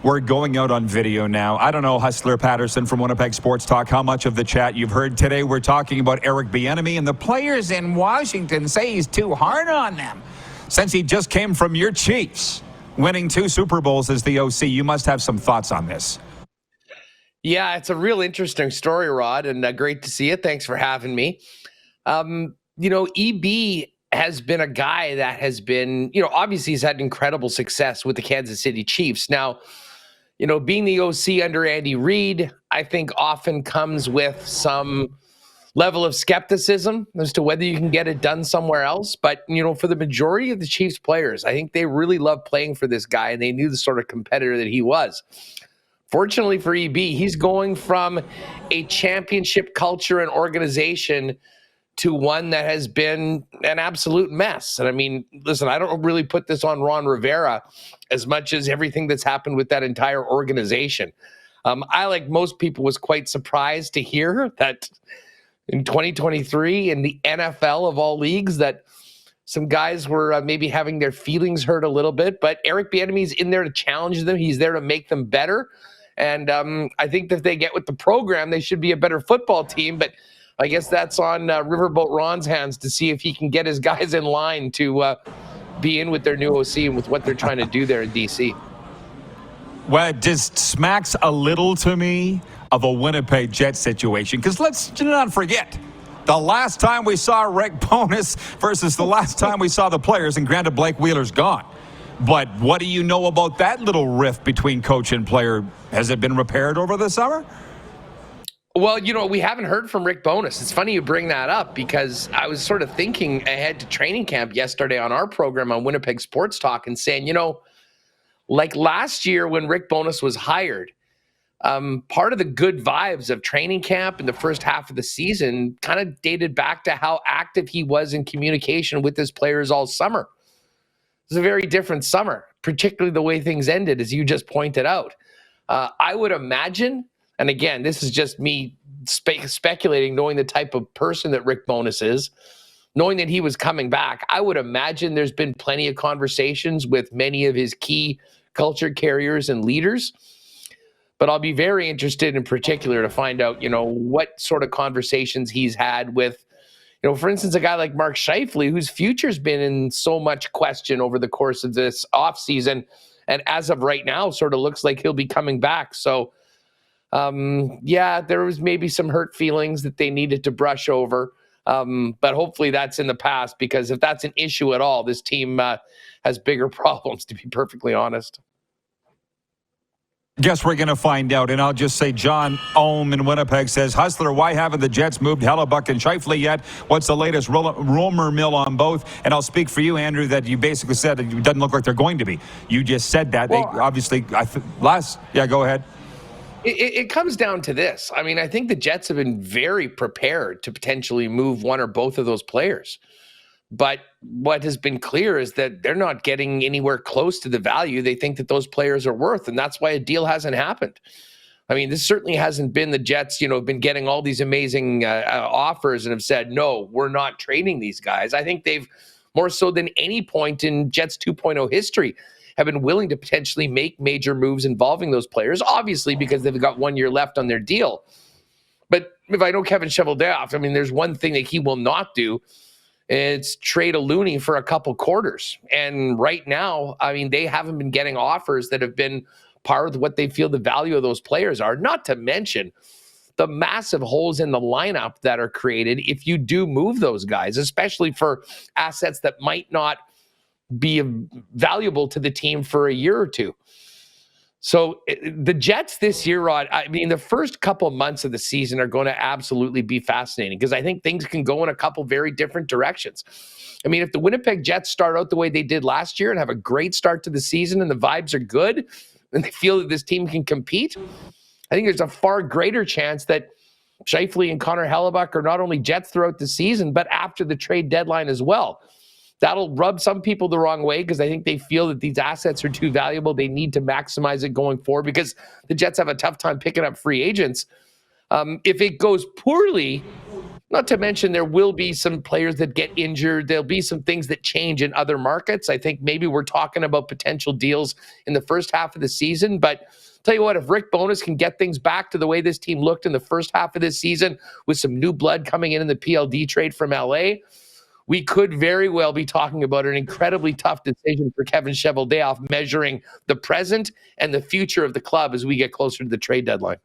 We're going out on video now. I don't know, Hustler Paterson from Winnipeg Sports Talk, how much of the chat you've heard today. We're talking about Eric Bieniemy, and the players in Washington say he's too hard on them. Since he just came from your Chiefs, winning 2 Super Bowls as the OC, you must have some thoughts on this. Yeah, it's a real interesting story, Rod, and great to see you. Thanks for having me. EB has been a guy that has been, obviously he's had incredible success with the Kansas City Chiefs. Now, being the OC under Andy Reid, I think often comes with some level of skepticism as to whether you can get it done somewhere else. But, for the majority of the Chiefs players, I think they really love playing for this guy, and they knew the sort of competitor that he was. Fortunately for EB, he's going from a championship culture and organization to one that has been an absolute mess. And I mean, listen, I don't really put this on Ron Rivera as much as everything that's happened with that entire organization. I, like most people, was quite surprised to hear that in 2023 in the NFL of all leagues that some guys were maybe having their feelings hurt a little bit. But Eric Bieniemy's in there to challenge them. He's there to make them better. And I think that if they get with the program, they should be a better football team. But I guess that's on Riverboat Ron's hands to see if he can get his guys in line to be in with their new OC and with what they're trying to do there in D.C. Well, it just smacks a little to me of a Winnipeg Jets situation. Because let's not forget, the last time we saw Rick Bowness versus the last time we saw the players, and granted, Blake Wheeler's gone. But what do you know about that little rift between coach and player? Has it been repaired over the summer? Well, we haven't heard from Rick Bowness. It's funny you bring that up because I was sort of thinking ahead to training camp yesterday on our program on Winnipeg Sports Talk and saying, like last year when Rick Bowness was hired, part of the good vibes of training camp in the first half of the season kind of dated back to how active he was in communication with his players all summer. It was a very different summer, particularly the way things ended, as you just pointed out. I would imagine, and again, this is just me speculating, knowing the type of person that Rick Bowness is, knowing that he was coming back, I would imagine there's been plenty of conversations with many of his key culture carriers and leaders. But I'll be very interested in particular to find out, what sort of conversations he's had with, for instance, a guy like Mark Scheifele, whose future's been in so much question over the course of this offseason. And as of right now, sort of looks like he'll be coming back. So, there was maybe some hurt feelings that they needed to brush over. But hopefully that's in the past, because if that's an issue at all, this team has bigger problems, to be perfectly honest. Guess we're going to find out. And I'll just say John Ohm in Winnipeg says, Hustler, why haven't the Jets moved Hellebuck and Scheifele yet? What's the latest rumor mill on both? And I'll speak for you, Andrew, that you basically said that it doesn't look like they're going to be. You just said that. Well, they obviously, go ahead. It comes down to this. I mean, I think the Jets have been very prepared to potentially move one or both of those players. But what has been clear is that they're not getting anywhere close to the value they think that those players are worth. And that's why a deal hasn't happened. I mean, this certainly hasn't been the Jets, have been getting all these amazing offers and have said, no, we're not trading these guys. I think they've, more so than any point in Jets 2.0 history, have been willing to potentially make major moves involving those players, obviously because they've got 1 year left on their deal. But if I know Kevin Cheveldayoff, I mean, there's one thing that he will not do. It's trade a Looney for a couple quarters. And right now, I mean, they haven't been getting offers that have been par with what they feel the value of those players are, not to mention the massive holes in the lineup that are created if you do move those guys, especially for assets that might not be valuable to the team for a year or two. So the Jets this year, Rod, I mean, the first couple months of the season are going to absolutely be fascinating because I think things can go in a couple very different directions. I mean, if the Winnipeg Jets start out the way they did last year and have a great start to the season and the vibes are good and they feel that this team can compete, I think there's a far greater chance that Scheifele and Connor Hellebuck are not only Jets throughout the season, but after the trade deadline as well. That'll rub some people the wrong way because I think they feel that these assets are too valuable. They need to maximize it going forward because the Jets have a tough time picking up free agents. If it goes poorly, Not to mention there will be some players that get injured. There'll be some things that change in other markets. I think maybe we're talking about potential deals in the first half of the season. But tell you what, if Rick Bowness can get things back to the way this team looked in the first half of this season with some new blood coming in the PLD trade from LA, we could very well be talking about an incredibly tough decision for Kevin Cheveldayoff, measuring the present and the future of the club as we get closer to the trade deadline.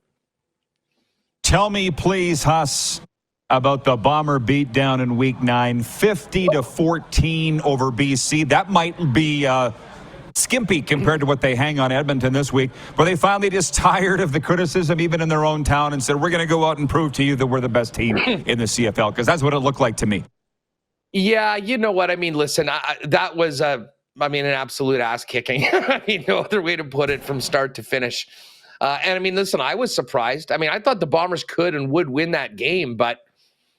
Tell me, please, Huss, about the Bomber beatdown in Week 9, 50-14 over BC. That might be skimpy compared to what they hang on Edmonton this week. Were they finally just tired of the criticism, even in their own town, and said, we're going to go out and prove to you that we're the best team in the CFL? Because that's what it looked like to me. Yeah, you know what? I mean, listen, that was, an absolute ass kicking. I mean, no other way to put it from start to finish. And I mean, listen, I was surprised. I mean, I thought the Bombers could and would win that game, but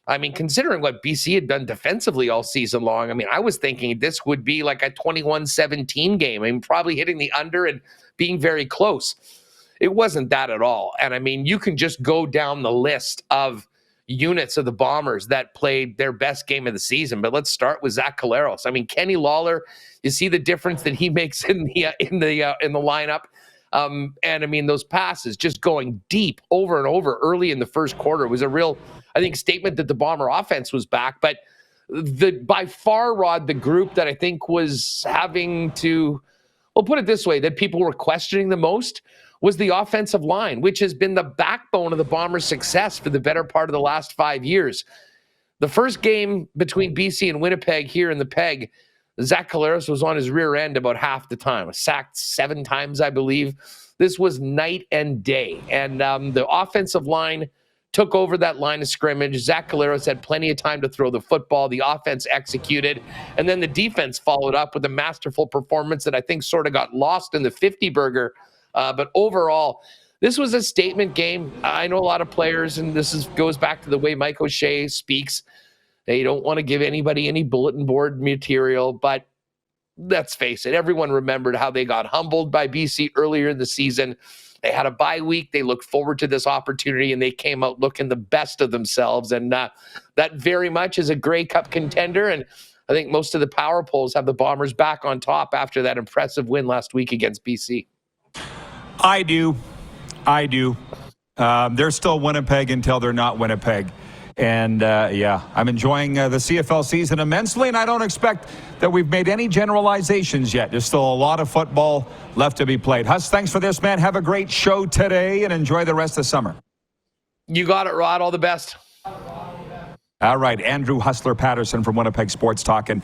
I mean, considering what BC had done defensively all season long, I mean, I was thinking this would be like a 21-17 game. I mean, probably hitting the under and being very close. It wasn't that at all. And I mean, you can just go down the list of units of the Bombers that played their best game of the season. But let's start with Zach Collaros. I mean, Kenny Lawler, you see the difference that he makes in the lineup. And I mean, those passes just going deep over and over early in the first quarter was a real, I think, statement that the Bomber offense was back. But by far, Rod, the group that I think was having to, well, put it this way, that people were questioning the most was the offensive line, which has been the backbone of the Bombers' success for the better part of the last 5 years. The first game between BC and Winnipeg here in the Peg, Zach Collaros was on his rear end about half the time, sacked 7 times, I believe. This was night and day. And the offensive line took over that line of scrimmage. Zach Collaros had plenty of time to throw the football. The offense executed. And then the defense followed up with a masterful performance that I think sort of got lost in the 50-burger. But overall, this was a statement game. I know a lot of players, and goes back to the way Mike O'Shea speaks. They don't want to give anybody any bulletin board material, but let's face it, everyone remembered how they got humbled by BC earlier in the season. They had a bye week. They looked forward to this opportunity, and they came out looking the best of themselves. And that very much is a Grey Cup contender, and I think most of the power polls have the Bombers back on top after that impressive win last week against BC. I do. They're still Winnipeg until they're not Winnipeg. And, I'm enjoying the CFL season immensely, and I don't expect that we've made any generalizations yet. There's still a lot of football left to be played. Huss, thanks for this, man. Have a great show today, and enjoy the rest of the summer. You got it, Rod. All the best. All right, Andrew Hustler Paterson from Winnipeg Sports talking.